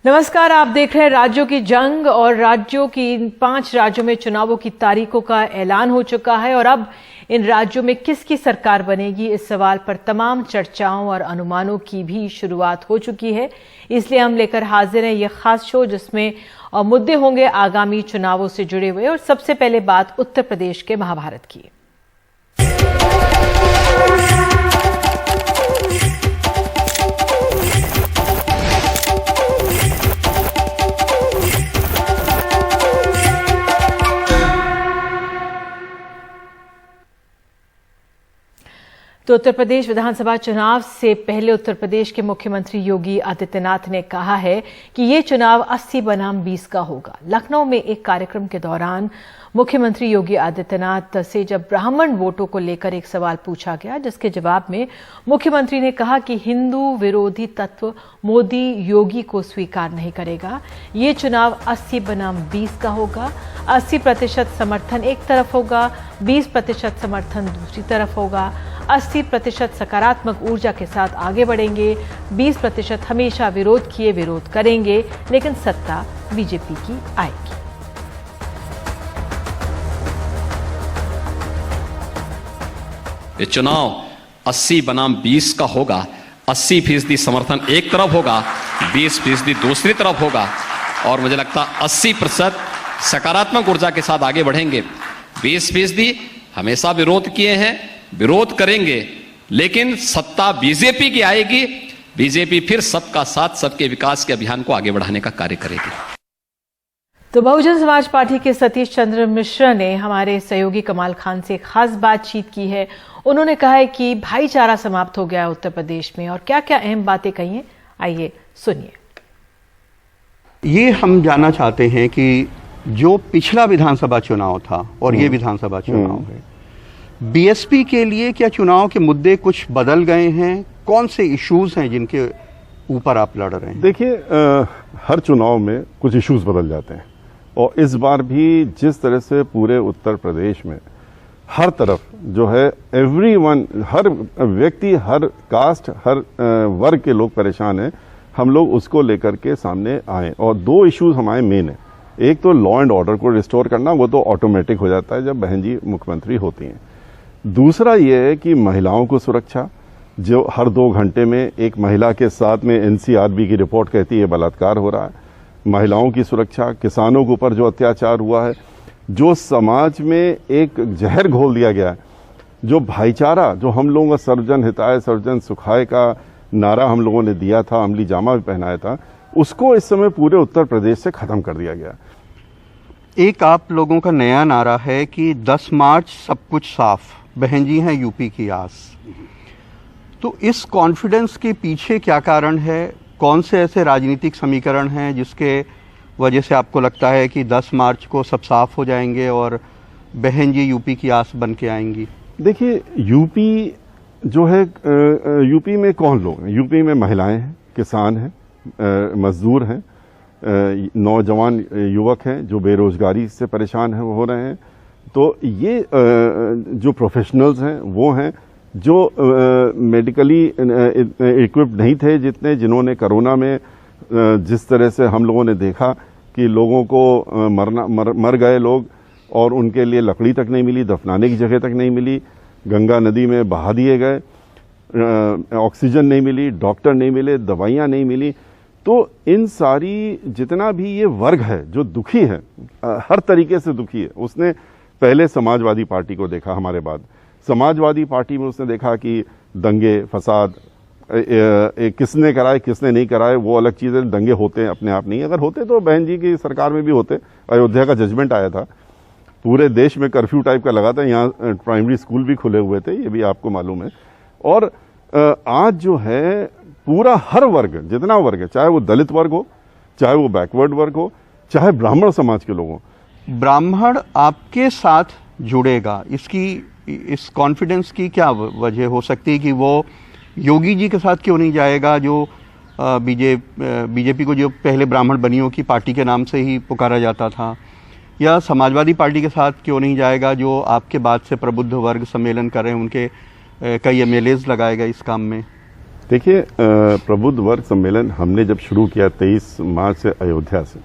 नमस्कार, आप देख रहे हैं राज्यों की जंग और राज्यों की 5 राज्यों में चुनावों की तारीखों का ऐलान हो चुका है और अब इन राज्यों में किसकी सरकार बनेगी, इस सवाल पर तमाम चर्चाओं और अनुमानों की भी शुरुआत हो चुकी है। इसलिए हम लेकर हाजिर हैं ये खास शो जिसमें मुद्दे होंगे आगामी चुनावों से जुड़े हुए। और सबसे पहले बात उत्तर प्रदेश के महाभारत की। तो उत्तर प्रदेश विधानसभा चुनाव से पहले उत्तर प्रदेश के मुख्यमंत्री योगी आदित्यनाथ ने कहा है कि ये चुनाव 80 बनाम 20 का होगा। लखनऊ में एक कार्यक्रम के दौरान मुख्यमंत्री योगी आदित्यनाथ से जब ब्राह्मण वोटों को लेकर एक सवाल पूछा गया, जिसके जवाब में मुख्यमंत्री ने कहा कि हिंदू विरोधी तत्व मोदी योगी को स्वीकार नहीं करेगा। ये चुनाव 80 बनाम 20 का होगा। 80% समर्थन एक तरफ होगा, 20% समर्थन दूसरी तरफ होगा। 80% सकारात्मक ऊर्जा के साथ आगे बढ़ेंगे, 20% हमेशा विरोध किए विरोध करेंगे, लेकिन सत्ता बीजेपी की आएगी। ये चुनाव 80 बनाम 20 का होगा। 80% समर्थन एक तरफ होगा, 20% दूसरी तरफ होगा और मुझे लगता है 80% सकारात्मक ऊर्जा के साथ आगे बढ़ेंगे। 20% हमेशा विरोध किए हैं, विरोध करेंगे, लेकिन सत्ता बीजेपी की आएगी। बीजेपी फिर सबका साथ सबके विकास के अभियान को आगे बढ़ाने का कार्य करेगी। तो बहुजन समाज पार्टी के सतीश चंद्र मिश्रा ने हमारे सहयोगी कमाल खान से खास बातचीत की है। उन्होंने कहा है कि भाईचारा समाप्त हो गया है उत्तर प्रदेश में, और क्या क्या अहम बातें कही हैं, आइए सुनिए। ये हम जानना चाहते हैं कि जो पिछला विधानसभा चुनाव था और ये विधानसभा चुनाव है, बीएसपी के लिए क्या चुनाव के मुद्दे कुछ बदल गए हैं? कौन से इश्यूज हैं जिनके ऊपर आप लड़ रहे हैं? देखिए, हर चुनाव में कुछ इश्यूज बदल जाते हैं और इस बार भी जिस तरह से पूरे उत्तर प्रदेश में हर तरफ जो है एवरीवन, हर व्यक्ति, हर कास्ट, हर वर्ग के लोग परेशान हैं, हम लोग उसको लेकर के सामने आए और 2 इश्यूज हमारे मेन है। एक तो लॉ एंड ऑर्डर को रिस्टोर करना, वो तो ऑटोमेटिक हो जाता है जब बहन जी मुख्यमंत्री होती हैं। दूसरा ये है कि महिलाओं को सुरक्षा, जो हर 2 घंटे में एक महिला के साथ में एनसीआरबी की रिपोर्ट कहती है बलात्कार हो रहा है। महिलाओं की सुरक्षा, किसानों के ऊपर जो अत्याचार हुआ है, जो समाज में एक जहर घोल दिया गया है, जो भाईचारा, जो हम लोगों का सर्वजन हिताय सर्वजन सुखाय का नारा हम लोगों ने दिया था, अमली जामा भी पहनाया था, उसको इस समय पूरे उत्तर प्रदेश से खत्म कर दिया गया। एक आप लोगों का नया नारा है कि 10 मार्च सब कुछ साफ, बहन जी हैं यूपी की आस। तो इस कॉन्फिडेंस के पीछे क्या कारण है? कौन से ऐसे राजनीतिक समीकरण हैं जिसके वजह से आपको लगता है कि 10 मार्च को सब साफ हो जाएंगे और बहन जी यूपी की आस बन के आएंगी? देखिए, यूपी जो है, यूपी में कौन लोग हैं? यूपी में महिलाएं हैं, किसान हैं, मजदूर हैं, नौजवान युवक हैं जो बेरोजगारी से परेशान हो रहे हैं। तो ये जो प्रोफेशनल्स हैं वो हैं जो मेडिकली इक्विप्ड नहीं थे, जिन्होंने कोरोना में जिस तरह से हम लोगों ने देखा कि लोगों को मर गए लोग और उनके लिए लकड़ी तक नहीं मिली, दफनाने की जगह तक नहीं मिली, गंगा नदी में बहा दिए गए, ऑक्सीजन नहीं मिली, डॉक्टर नहीं मिले, दवाइयाँ नहीं मिली। तो इन सारी जितना भी ये वर्ग है जो दुखी है, हर तरीके से दुखी है। उसने पहले समाजवादी पार्टी को देखा, हमारे बाद समाजवादी पार्टी में उसने देखा कि दंगे फसाद किसने कराए किसने नहीं कराए वो अलग चीज़ है, दंगे होते हैं अपने आप नहीं, अगर होते तो बहन जी की सरकार में भी होते। अयोध्या का जजमेंट आया था, पूरे देश में कर्फ्यू टाइप का लगा था, यहाँ प्राइमरी स्कूल भी खुले हुए थे, ये भी आपको मालूम है। और आज जो है पूरा हर वर्ग, जितना वर्ग है, चाहे वो दलित वर्ग हो, चाहे वो बैकवर्ड वर्ग हो, चाहे ब्राह्मण समाज के लोग हों, ब्राह्मण आपके साथ जुड़ेगा, इस कॉन्फिडेंस की क्या वजह हो सकती है कि वो योगी जी के साथ क्यों नहीं जाएगा, जो बीजेपी को जो पहले ब्राह्मण बनियों की पार्टी के नाम से ही पुकारा जाता था, या समाजवादी पार्टी के साथ क्यों नहीं जाएगा जो आपके बाद से प्रबुद्ध वर्ग सम्मेलन कर रहे हैं, उनके कई एमएलएज लगाए गए इस काम में? देखिए, प्रबुद्ध वर्ग सम्मेलन हमने जब शुरू किया 23 मार्च से अयोध्या से,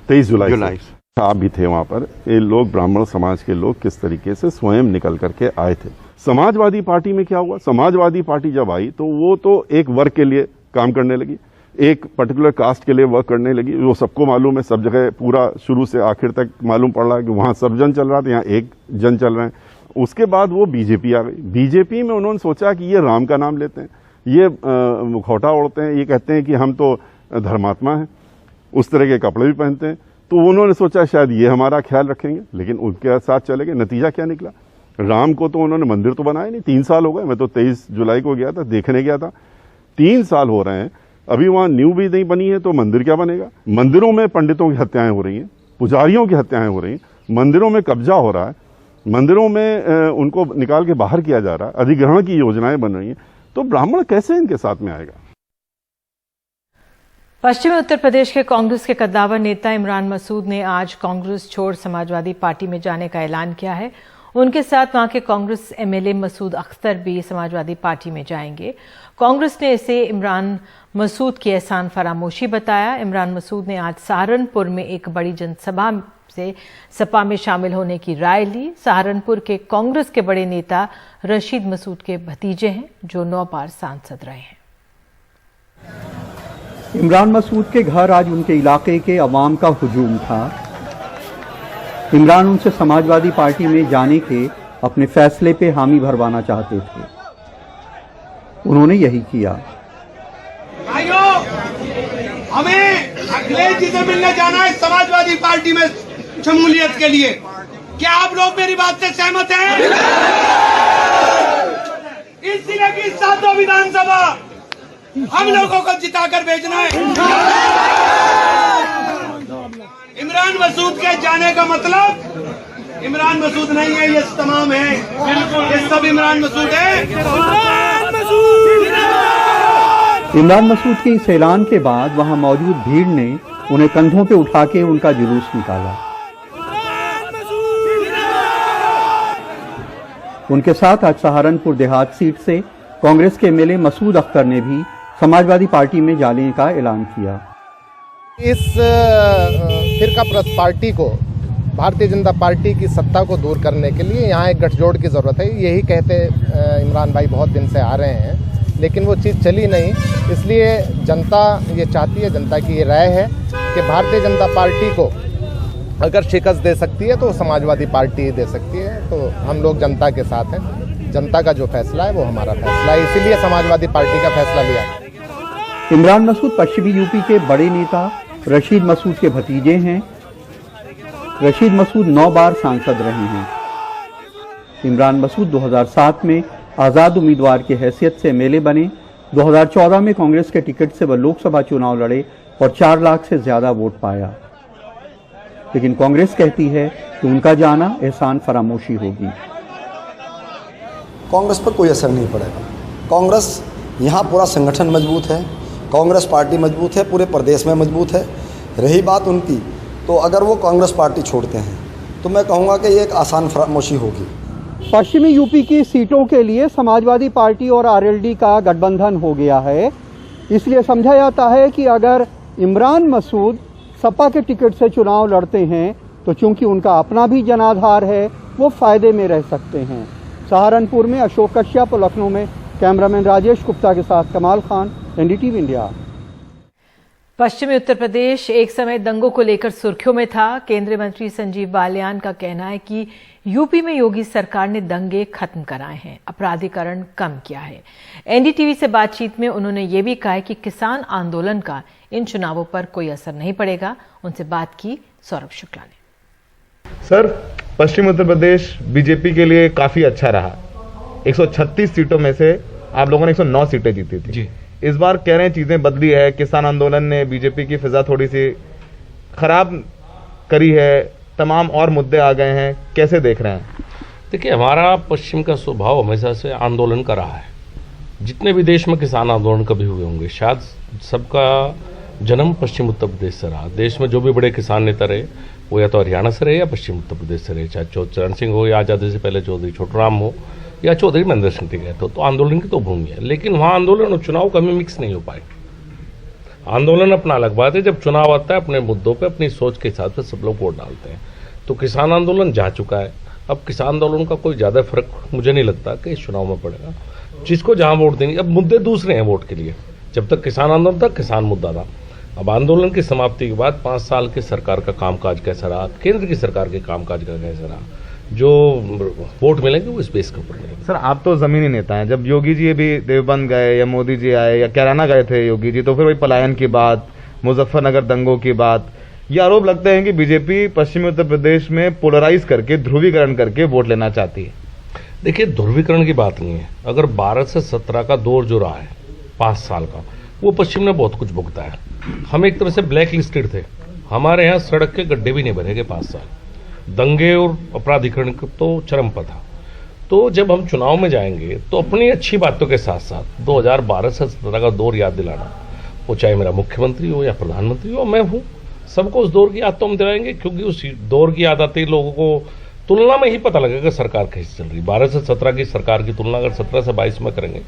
23 जुलाई से आप भी थे वहां पर, ये लोग ब्राह्मण समाज के लोग किस तरीके से स्वयं निकल करके आए थे। समाजवादी पार्टी में क्या हुआ, समाजवादी पार्टी जब आई तो वो तो एक वर्ग के लिए काम करने लगी, एक पर्टिकुलर कास्ट के लिए वर्क करने लगी। वो सबको मालूम है, सब जगह पूरा शुरू से आखिर तक मालूम पड़ रहा है कि वहां सब जन चल रहा था, यहाँ एक जन चल रहे हैं। उसके बाद वो बीजेपी आ गई। बीजेपी में उन्होंने सोचा कि ये राम का नाम लेते हैं, ये मुखौटा ओढ़ते हैं, ये कहते हैं कि हम तो धर्मात्मा हैं, उस तरह के कपड़े भी पहनते हैं। तो उन्होंने सोचा शायद ये हमारा ख्याल रखेंगे, लेकिन उनके साथ चले गए। नतीजा क्या निकला, राम को तो उन्होंने मंदिर तो बनाया नहीं। 3 साल हो गए, मैं तो 23 जुलाई को गया था, देखने गया था। 3 साल हो रहे हैं, अभी वहां न्यू भी नहीं बनी है, तो मंदिर क्या बनेगा। मंदिरों में पंडितों की हत्याएं हो रही हैं, पुजारियों की हत्याएं हो रही हैं, मंदिरों में कब्जा हो रहा है, मंदिरों में उनको निकाल के बाहर किया जा रहा है, अधिग्रहण की योजनाएं बन रही हैं। तो ब्राह्मण कैसे इनके साथ में आएगा। पश्चिमी उत्तर प्रदेश के कांग्रेस के कद्दावर नेता इमरान मसूद ने आज कांग्रेस छोड़ समाजवादी पार्टी में जाने का ऐलान किया है। उनके साथ वहां के कांग्रेस एमएलए मसूद अख्तर भी समाजवादी पार्टी में जाएंगे। कांग्रेस ने इसे इमरान मसूद की एहसान फरामोशी बताया। इमरान मसूद ने आज सहारनपुर में एक बड़ी जनसभा से सपा में शामिल होने की राय ली। सहारनपुर के कांग्रेस के बड़े नेता रशीद मसूद के भतीजे हैं, जो 9 बार सांसद रहे हैं। इमरान मसूद के घर आज उनके इलाके के अवाम का हुजूम था। इमरान उनसे समाजवादी पार्टी में जाने के अपने फैसले पे हामी भरवाना चाहते थे। उन्होंने यही किया। भाइयों, हमें अखिलेश जी से मिलने जाना है समाजवादी पार्टी में शमूलियत के लिए। क्या आप लोग मेरी बात से सहमत हैं? इस जिले की 7 विधानसभा हम लोगों को जिताकर भेजना है। इमरान मसूद के जाने का मतलब इमरान मसूद नहीं है, ये तमाम है, ये सब इमरान मसूद है। इमरान मसूद के इस ऐलान के बाद वहां मौजूद भीड़ ने उन्हें कंधों पे उठा के उनका जुलूस निकाला। उनके साथ आज सहारनपुर देहात सीट से कांग्रेस के एमएलए मसूद अख्तर ने भी समाजवादी पार्टी में जाने का ऐलान किया। इस फिरका प्रस्त पार्टी को, भारतीय जनता पार्टी की सत्ता को दूर करने के लिए यहाँ एक गठजोड़ की ज़रूरत है। यही कहते इमरान भाई बहुत दिन से आ रहे हैं, लेकिन वो चीज़ चली नहीं। इसलिए जनता ये चाहती है, जनता की ये राय है कि भारतीय जनता पार्टी को अगर शिकस्त दे सकती है तो समाजवादी पार्टी ही दे सकती है। तो हम लोग जनता के साथ हैं, जनता का जो फैसला है वो हमारा फैसला है, इसीलिए समाजवादी पार्टी का फैसला लिया। इमरान मसूद पश्चिमी यूपी के बड़े नेता रशीद मसूद के भतीजे हैं। रशीद मसूद 9 बार सांसद रहे हैं। इमरान मसूद 2007 में आज़ाद उम्मीदवार की हैसियत से एमएलए बने। 2014 में कांग्रेस के टिकट से वह लोकसभा चुनाव लड़े और 4 लाख से ज्यादा वोट पाया। लेकिन कांग्रेस कहती है कि उनका जाना एहसान फरामोशी होगी। कांग्रेस पर कोई असर नहीं पड़ेगा। कांग्रेस यहाँ पूरा संगठन मजबूत है, कांग्रेस पार्टी मजबूत है, पूरे प्रदेश में मजबूत है। रही बात उनकी, तो अगर वो कांग्रेस पार्टी छोड़ते हैं तो मैं कहूँगा कि ये एक आसान फरामोशी होगी। पश्चिमी यूपी की सीटों के लिए समाजवादी पार्टी और आरएलडी का गठबंधन हो गया है। इसलिए समझा जाता है कि अगर इमरान मसूद सपा के टिकट से चुनाव लड़ते हैं तो चूंकि उनका अपना भी जनाधार है, वो फायदे में रह सकते हैं। सहारनपुर में अशोक कश्यप और लखनऊ में कैमरामैन राजेश गुप्ता के साथ कमाल खान, एनडीटीवी इंडिया। पश्चिमी उत्तर प्रदेश एक समय दंगों को लेकर सुर्खियों में था। केंद्रीय मंत्री संजीव बालियान का कहना है कि यूपी में योगी सरकार ने दंगे खत्म कराए हैं, अपराधीकरण कम किया है। एनडीटीवी से बातचीत में उन्होंने ये भी कहा है कि किसान आंदोलन का इन चुनावों पर कोई असर नहीं पड़ेगा। उनसे बात की सौरभ शुक्ला ने। सर, पश्चिम उत्तर प्रदेश बीजेपी के लिए काफी अच्छा रहा। 136 सीटों में से आप लोगों ने 109 सीटें जीती थी जी। इस बार कह रहे हैं चीजें बदली है, किसान आंदोलन ने बीजेपी की फिजा थोड़ी सी खराब करी है, तमाम और मुद्दे आ गए हैं, कैसे देख रहे हैं? देखिए, हमारा पश्चिम का स्वभाव हमेशा से आंदोलन का रहा है। जितने भी देश में किसान आंदोलन कभी हुए होंगे, शायद सबका जन्म पश्चिम उत्तर प्रदेश से रहा। देश में जो भी बड़े किसान नेता रहे, वो या तो हरियाणा से रहे या पश्चिम उत्तर प्रदेश से रहे, चाहे चरण सिंह हो या आज़ादी से पहले चौधरी छोटूराम हो, या चौधरी महेंद्र सिंह गए थे, तो आंदोलन की तो भूमि है, लेकिन वहां आंदोलन और चुनाव कभी मिक्स नहीं हो पाए। आंदोलन अपना अलग बात है, जब चुनाव आता है अपने मुद्दों पे अपनी सोच के हिसाब से सब लोग वोट डालते हैं। तो किसान आंदोलन जा चुका है, अब किसान आंदोलन का कोई ज्यादा फर्क मुझे नहीं लगता कि इस चुनाव में पड़ेगा। जिसको जहां वोट देंगे, अब मुद्दे दूसरे हैं वोट के लिए। जब तक किसान आंदोलन था, किसान मुद्दा था। अब आंदोलन की समाप्ति के बाद 5 साल की सरकार का कामकाज कैसा रहा, केंद्र की सरकार के कामकाज का कैसा रहा, जो वोट मिलेंगे वो इस बेस के ऊपर मिलेंगे। सर आप तो जमीनी नेता हैं, जब योगी जी भी देवबंद गए या मोदी जी आए या कैराना गए थे योगी जी, तो फिर वही पलायन की बात, मुजफ्फरनगर दंगों की बात, ये आरोप लगते हैं कि बीजेपी पश्चिमी उत्तर प्रदेश में पोलराइज करके, ध्रुवीकरण करके वोट लेना चाहती है। देखिए, ध्रुवीकरण की बात नहीं है। अगर 12 से 17 का दौर जो रहा है 5 साल का, वो पश्चिम ने बहुत कुछ भुगता है। हम एक तरह से ब्लैक लिस्टेड थे, हमारे यहाँ सड़क के गड्ढे भी नहीं भरेंगे 5 साल। दंगे और अपराधीकरण तो चरम पर था। तो जब हम चुनाव में जाएंगे तो अपनी अच्छी बातों के साथ साथ 2012 से 17 का दौर याद दिलाना, वो चाहे मेरा मुख्यमंत्री हो या प्रधानमंत्री हो, मैं हूँ, सबको उस दौर की याद तो हम दिलाएंगे, क्योंकि उस दौर की याद आते ही लोगों को तुलना में ही पता लगेगा सरकार कैसे चल रही। 12 से 17 की सरकार की तुलना अगर 17 से 22 में करेंगे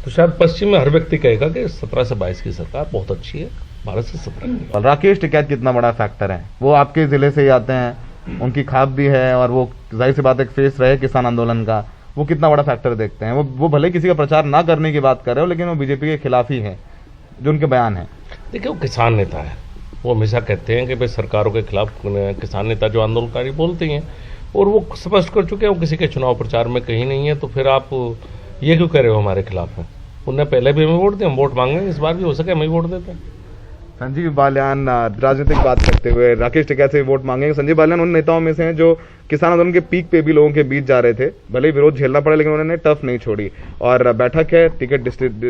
तो शायद पश्चिम में हर व्यक्ति कहेगा कि 17 से 22 की सरकार बहुत अच्छी है, 12 से 17। राकेश टिकैत कितना बड़ा फैक्टर है? वो आपके जिले से ही आते हैं, उनकी खाप भी है, और वो जाहिर सी बात एक फेस रहे किसान आंदोलन का, वो कितना बड़ा फैक्टर देखते हैं? वो भले किसी का प्रचार ना करने की बात कर रहे हो, लेकिन वो बीजेपी के खिलाफ ही है, जो उनके बयान है। देखिए, वो किसान नेता है, वो हमेशा कहते हैं कि भाई सरकारों के खिलाफ किसान नेता जो आंदोलनकारी बोलते हैं, और वो स्पष्ट कर चुके हैं वो किसी के चुनाव प्रचार में कहीं नहीं है। तो फिर आप ये क्यों कह रहे हो हमारे खिलाफ है? उन्हें पहले भी हमें वोट दिया, हम वोट मांगे, इस बार भी हो सके हम ही वोट देते हैं। संजीव बालियान राजनीतिक बात करते हुए राकेश टिकैत से वोट मांगेंगे। संजीव बालियान उन नेताओं में से हैं जो किसान आंदोलन के पीक पे भी लोगों के बीच जा रहे थे, भले ही विरोध झेलना पड़ा, लेकिन उन्होंने टफ नहीं छोड़ी। और बैठक है, टिकट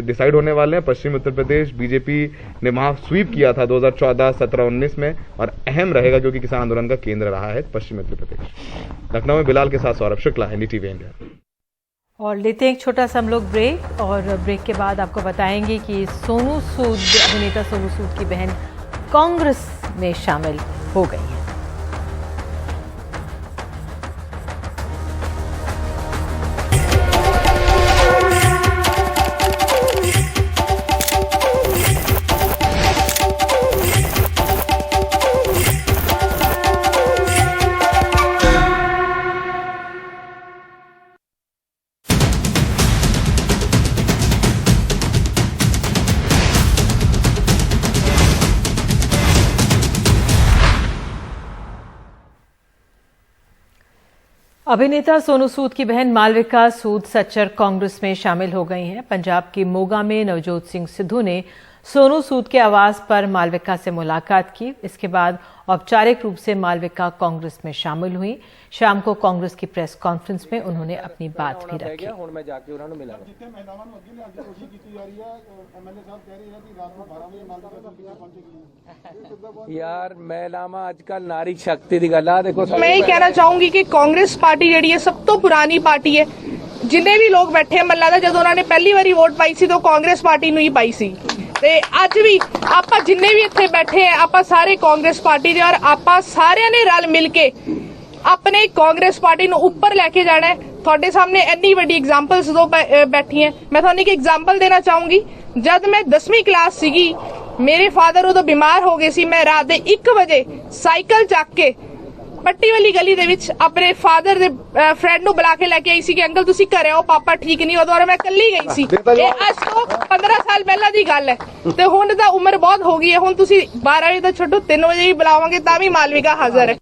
डिसाइड होने वाले हैं। पश्चिमी उत्तर प्रदेश बीजेपी ने वहां स्वीप किया था 2014, 17, 19 में, और अहम रहेगा क्योंकि किसान आंदोलन का केंद्र रहा है पश्चिमी उत्तर प्रदेश। लखनऊ में बिलाल के साथ सौरभ शुक्ला, NDTV इंडिया। और लेते हैं एक छोटा सा हम लोग ब्रेक, और ब्रेक के बाद आपको बताएंगे कि सोनू सूद, अभिनेता सोनू सूद की बहन कांग्रेस में शामिल हो गई है। अभिनेता सोनू सूद की बहन मालविका सूद सच्चर कांग्रेस में शामिल हो गई हैं। पंजाब के मोगा में नवजोत सिंह सिद्धू ने सोनू सूद के आवास पर मालविका से मुलाकात की। इसके बाद औपचारिक रूप से मालविका कांग्रेस में शामिल हुई। शाम को कांग्रेस की प्रेस कॉन्फ्रेंस में उन्होंने अपनी बात भी रखी। यार महिलावां आजकल नारी शक्ति दी गल आ। देखो, मैं ये कहना चाहूंगी कि कांग्रेस पार्टी जिहड़ी है सब तो पुरानी पार्टी है। जिन्ने भी लोग बैठे हैं, मन लगदा जदों उन्होंने पहली बारी वोट पाई सी तो कांग्रेस पार्टी नूं ही पाई सी, ते अज भी आपां जिन्ने भी इत्थे बैठे हैं आपां सारे कांग्रेस पार्टी दे, और आपां सारिਆਂ ने रल मिल के अपने कांग्रेस पार्टी नूं ऊपर लेके जाना है। तुहाडे सामने इन्नी वड्डी एग्जांपल्स दो बैठी हैं। मैं तुहानूं एक एग्जांपल देना चाहूंगी। जब मैं 10वीं क्लास सीगी, मेरे फादर उदों बीमार हो गए सी। मैं रात दे 1 वजे साइकिल चक के पट्टी वाली गली दे विच अपने फादर दे फ्रेंड नूं बुला के लेके आई सी कि अंकल तुसीं घरे आओ, पापा ठीक नहीं। उदों मैं कल्ली गई सी। ये अज तो 15 साल पहला दी गल है, ते हुण तां उम्र बहुत हो गई है। हुण तुसीं 12 वजे तो छड्डो, 3 वजे भी बुलावांगे तां भी मालविका हाज़र है।